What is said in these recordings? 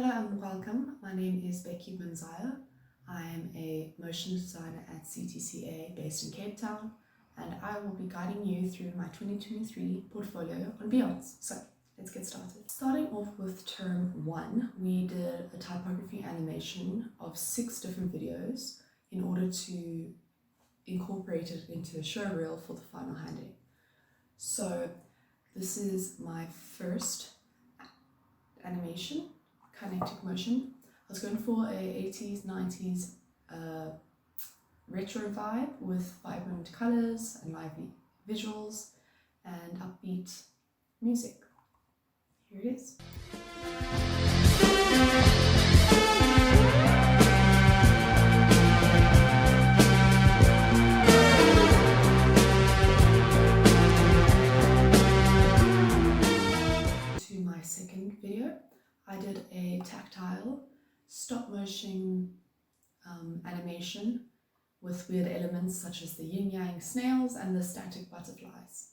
Hello and welcome. My name is Becky Manzaya. I am a motion designer at CTCA based in Cape Town, and I will be guiding you through my 2023 portfolio on Beyonce. So let's get started. Starting off with term 1, we did a typography animation of 6 different videos in order to incorporate it into a show reel for the final handing. So this is my first animation, kinetic motion. I was going for a 80s, 90s retro vibe with vibrant colors and lively visuals and upbeat music. Here it is. To my second video, I did a tactile stop motion animation with weird elements such as the yin yang snails and the static butterflies.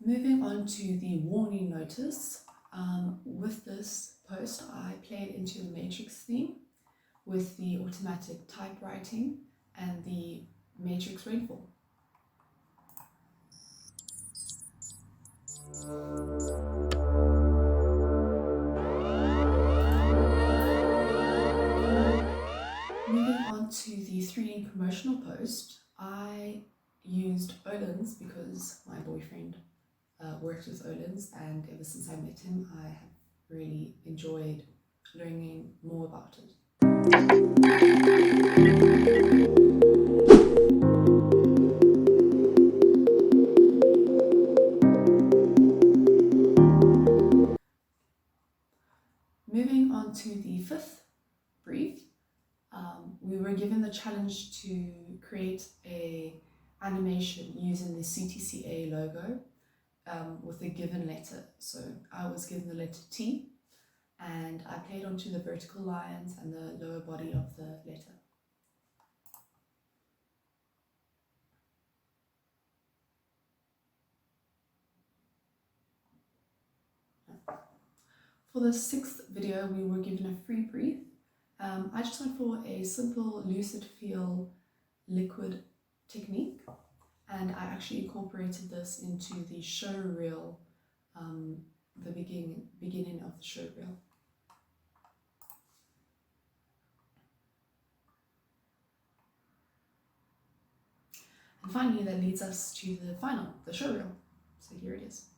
Moving on to the warning notice, with this post I played into the Matrix theme with the automatic typewriting and the Matrix rainfall. Moving on to the 3D promotional post, I used Öhlins because my boyfriend worked with Öhlins, and ever since I met him I have really enjoyed learning more about it. Moving on to the 5th brief, we were given the challenge to create a animation using the CTCA logo with a given letter. So I was given the letter T, and I played onto the vertical lines and the lower body of the letter. For the 6th video, we were given a free brief. I just went for a simple lucid feel liquid technique, and I actually incorporated this into the show reel, the beginning of the show reel. And finally, that leads us to the final, the show reel. So here it is.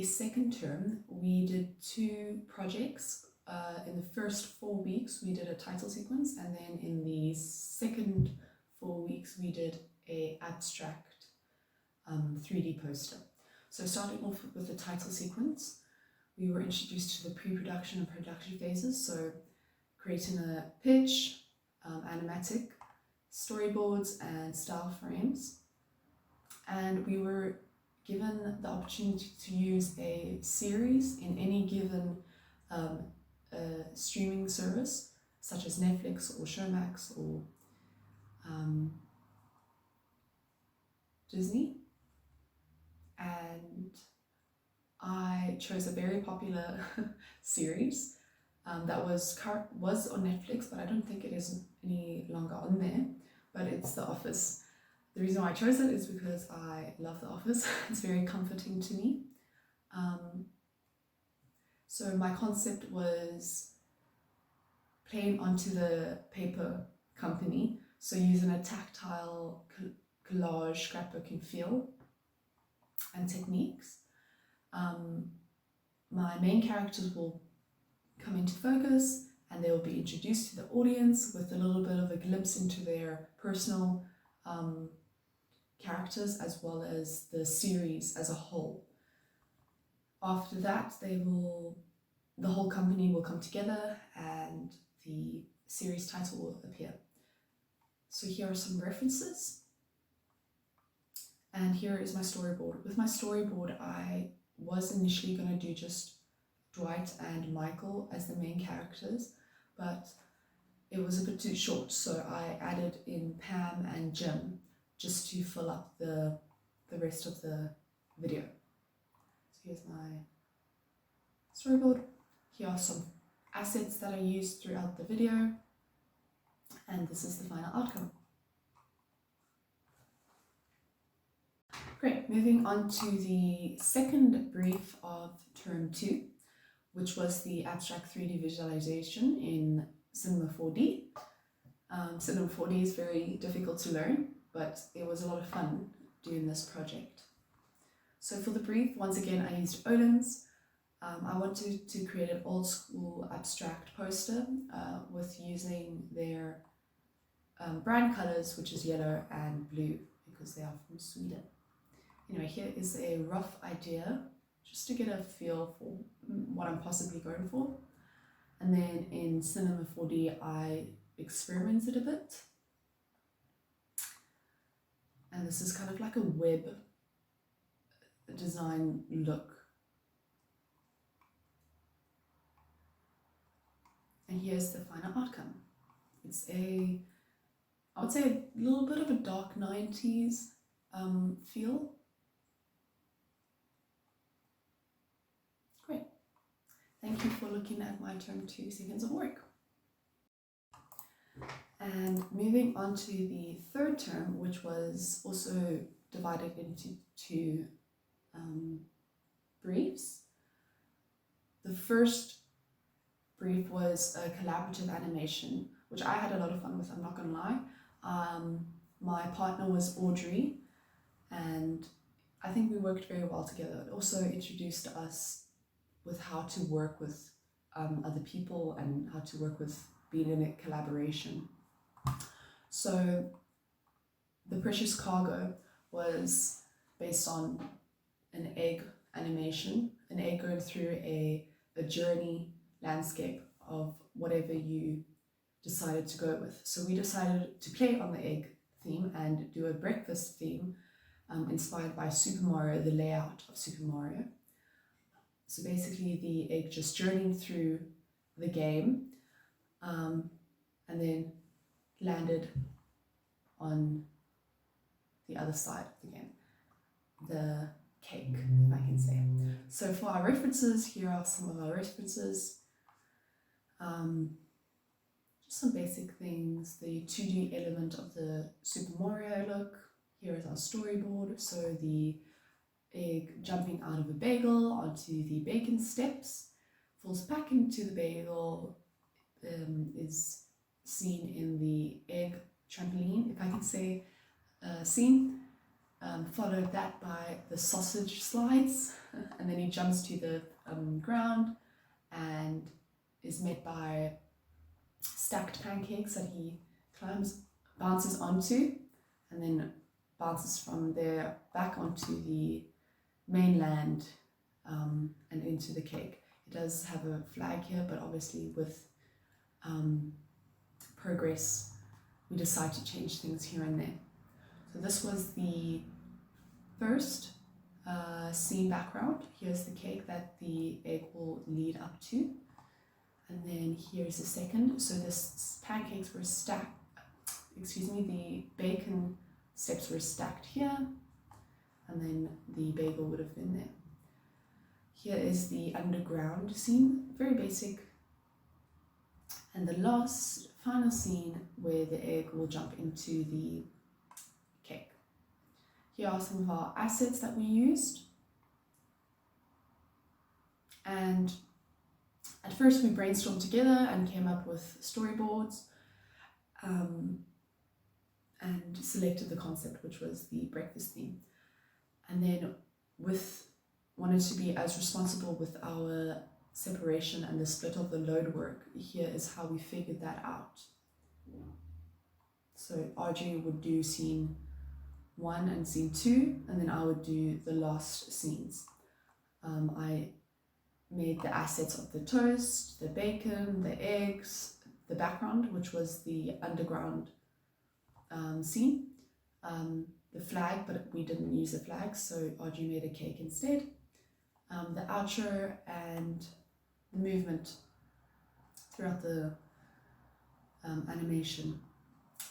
Second term, we did 2 projects. In the first 4 weeks we did a title sequence, and then in the second 4 weeks we did a abstract 3D poster. So starting off with the title sequence, we were introduced to the pre-production and production phases, so creating a pitch, animatic, storyboards and style frames, and we were given the opportunity to use a series in any given streaming service, such as Netflix or Showmax or Disney, and I chose a very popular series that was on Netflix, but I don't think it is any longer on there, but it's The Office. The reason why I chose it is because I love The Office. It's very comforting to me. So my concept was playing onto the paper company, so using a tactile collage scrapbooking feel and techniques. My main characters will come into focus and they will be introduced to the audience with a little bit of a glimpse into their personal characters as well as the series as a whole. After that, the whole company will come together and the series title will appear. So here are some references. And here is my storyboard. With my storyboard, I was initially going to do just Dwight and Michael as the main characters, but it was a bit too short, so I added in Pam and Jim just to fill up the rest of the video. So here's my storyboard. Here are some assets that I used throughout the video, and this is the final outcome. Great, moving on to the second brief of term 2, which was the abstract 3D visualization in Cinema 4D. Cinema 4D is very difficult to learn, but it was a lot of fun doing this project. So for the brief, once again, I used Öhlins. I wanted to create an old school abstract poster with using their brand colors, which is yellow and blue, because they are from Sweden. Anyway, here is a rough idea, just to get a feel for what I'm possibly going for. And then in Cinema 4D, I experimented a bit. And this is kind of like a web design look. And here's the final outcome. It's I would say a little bit of a dark 90s feel. Great. Thank you for looking at my term 2 seconds of work. And moving on to the third term, which was also divided into 2 briefs. The first brief was a collaborative animation, which I had a lot of fun with, I'm not gonna lie. My partner was Audrey, and I think we worked very well together. It also introduced us with how to work with other people and how to work with being in a collaboration. So the Precious Cargo was based on an egg animation, an egg going through a journey landscape of whatever you decided to go with. So we decided to play on the egg theme and do a breakfast theme inspired by Super Mario, the layout of Super Mario. So basically the egg just journeyed through the game and then landed on the other side of the game, the cake, if I can say. So for our references, here are some of our references. Just some basic things, the 2D element of the Super Mario look. Here is our storyboard, so the egg jumping out of a bagel onto the bacon steps, falls back into the bagel, is seen in the egg trampoline, if I can say, scene, followed that by the sausage slides, and then he jumps to the ground and is met by stacked pancakes that he bounces onto, and then bounces from there back onto the mainland and into the cake. It does have a flag here, but obviously with progress we decide to change things here and there. So this was the first scene background. Here's the cake that the egg will lead up to, and then here's the second. So the pancakes were stacked, the bacon steps were stacked here, and then the bagel would have been there. Here is the underground scene, very basic. And the last final scene where the egg will jump into the cake. Here are some of our assets that we used. And at first we brainstormed together and came up with storyboards, and selected the concept, which was the breakfast theme. And then wanted to be as responsible with our separation and the split of the load work. Here is how we figured that out. So Audrey would do scene 1 and scene 2, and then I would do the last scenes. I made the assets of the toast, the bacon, the eggs, the background, which was the underground scene, the flag, but we didn't use the flag, so Audrey made a cake instead, the outro, and the movement throughout the animation.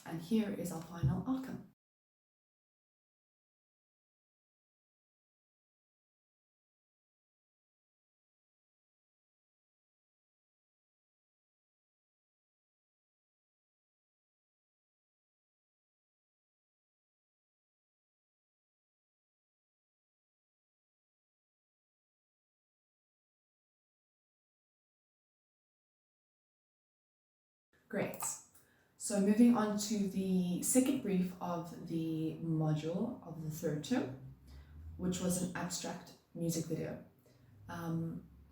And here is our final outcome. Great. So moving on to the second brief of the module of the third term, which was an abstract music video.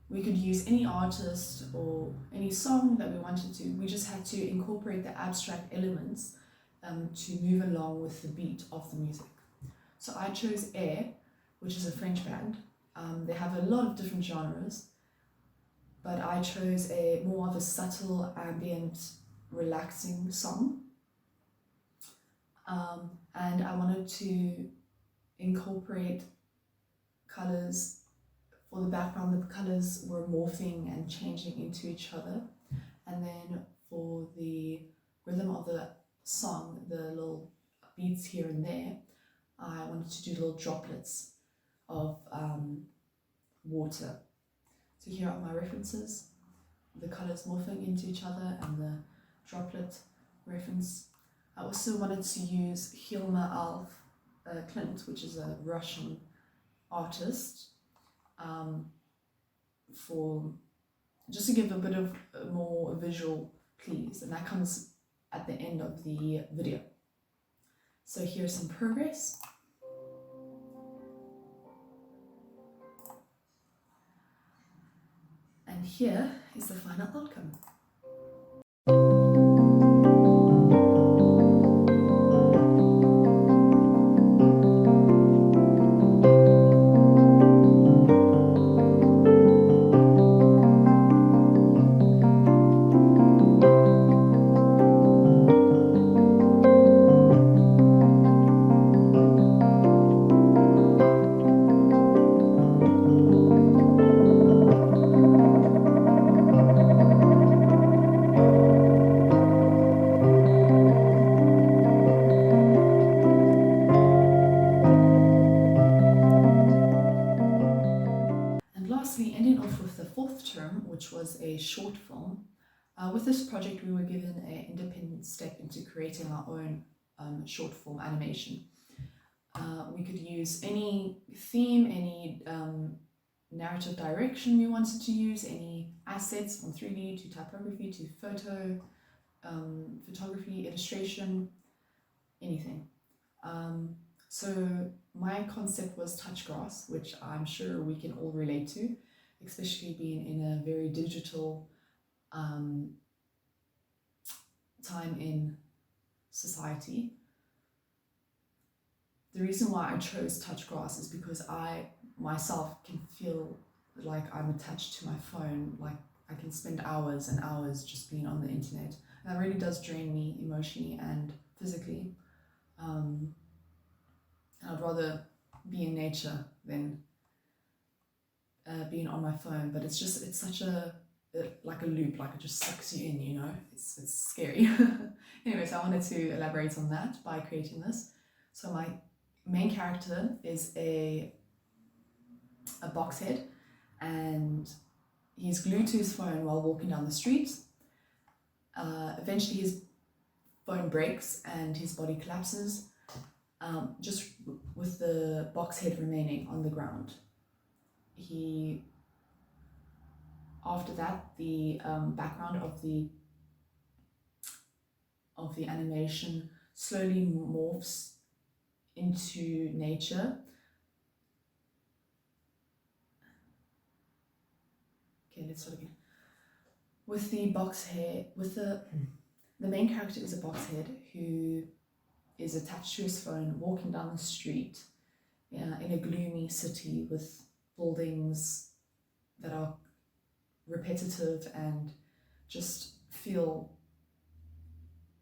We could use any artist or any song that we wanted to. We just had to incorporate the abstract elements to move along with the beat of the music. So I chose Air, which is a French band. They have a lot of different genres, but I chose a more of a subtle, ambient, relaxing song. And I wanted to incorporate colors. For the background, the colors were morphing and changing into each other. And then for the rhythm of the song, the little beats here and there, I wanted to do little droplets of water. So here are my references, the colors morphing into each other and the droplet reference. I also wanted to use Hilma af Klint, which is a Russian artist, for just to give a bit of more visual clues, and that comes at the end of the video. So here's some progress. And here is the final outcome. Ending off with the fourth term, which was a short film. With this project, we were given an independent step into creating our own short film animation. We could use any theme, any narrative direction we wanted to use, any assets from 3D to typography to photography, illustration, anything. So my concept was touch grass, which I'm sure we can all relate to, especially being in a very digital time in society. The reason why I chose touch grass is because I myself can feel like I'm attached to my phone, like I can spend hours and hours just being on the internet. And that really does drain me emotionally and physically. I'd rather be in nature than being on my phone, but it's such like a loop, like it just sucks you in, you know. It's scary. Anyways, I wanted to elaborate on that by creating this. So my main character is a box head, and he's glued to his phone while walking down the street. Eventually his phone breaks and his body collapses, just with the box head remaining on the ground. He after that, the background of the animation slowly morphs into nature. Okay, let's start again. With the box head, the main character is a box head who is attached to his phone, walking down the street in a gloomy city with buildings that are repetitive and just feel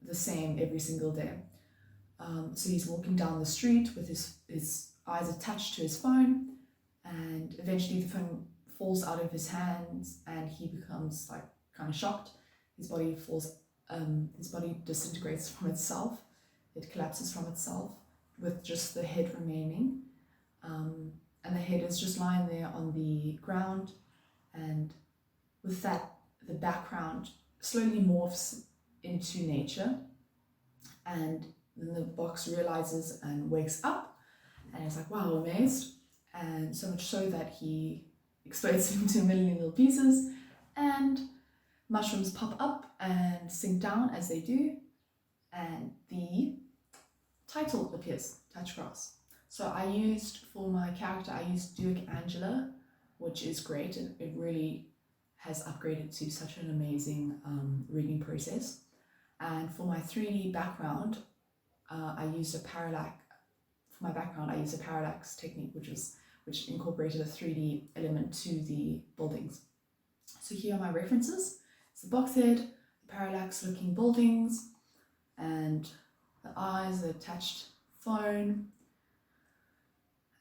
the same every single day. So he's walking down the street with his eyes attached to his phone, and eventually the phone falls out of his hands and he becomes like kind of shocked. His body disintegrates from itself. It collapses from itself with just the head remaining. And the head is just lying there on the ground, and with that, the background slowly morphs into nature, and then the box realizes and wakes up and is like, wow, amazed, and so much so that he explodes into a million little pieces, and mushrooms pop up and sink down as they do, and the title appears, Touch Grass. So for my character, I used Duke Angela, which is great. It really has upgraded to such an amazing rigging process. And for my 3D background, I used a parallax. For my background, I used a parallax technique, which incorporated a 3D element to the buildings. So here are my references. It's the box head, the parallax looking buildings, and the eyes, the attached phone.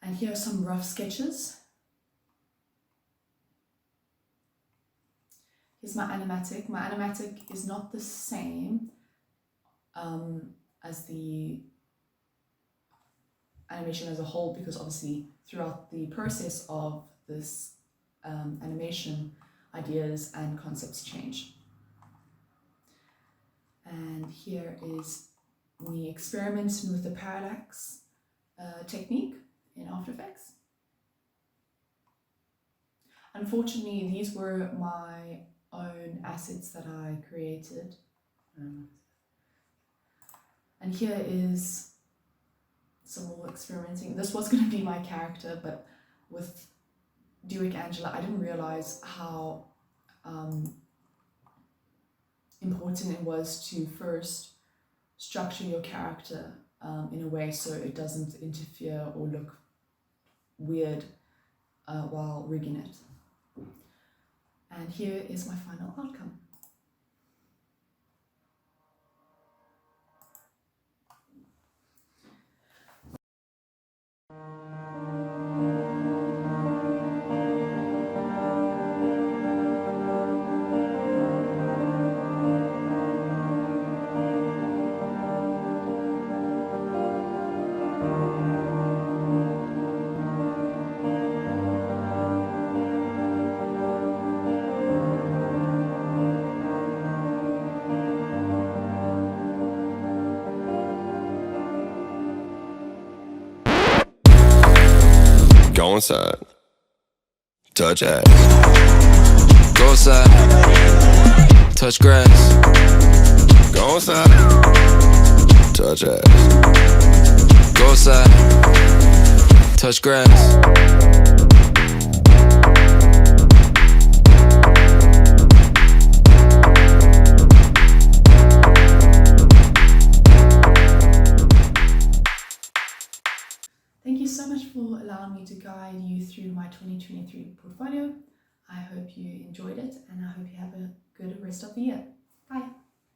And here are some rough sketches. Here's my animatic. My animatic is not the same as the animation as a whole, because obviously throughout the process of this animation, ideas and concepts change. And here is me experimenting with the parallax technique in After Effects. Unfortunately, these were my own assets that I created. And here is some more experimenting. This was going to be my character, but with Duke Angela, I didn't realize how important it was to first structure your character in a way so it doesn't interfere or look weird while rigging it. And here is my final outcome. Go inside. Touch ass. Go inside. Touch grass. Go inside. Touch ass. Go inside. Touch grass. Thank you so much for allowing me to guide you through my 2023 portfolio. I hope you enjoyed it, and I hope you have a good rest of the year. Bye.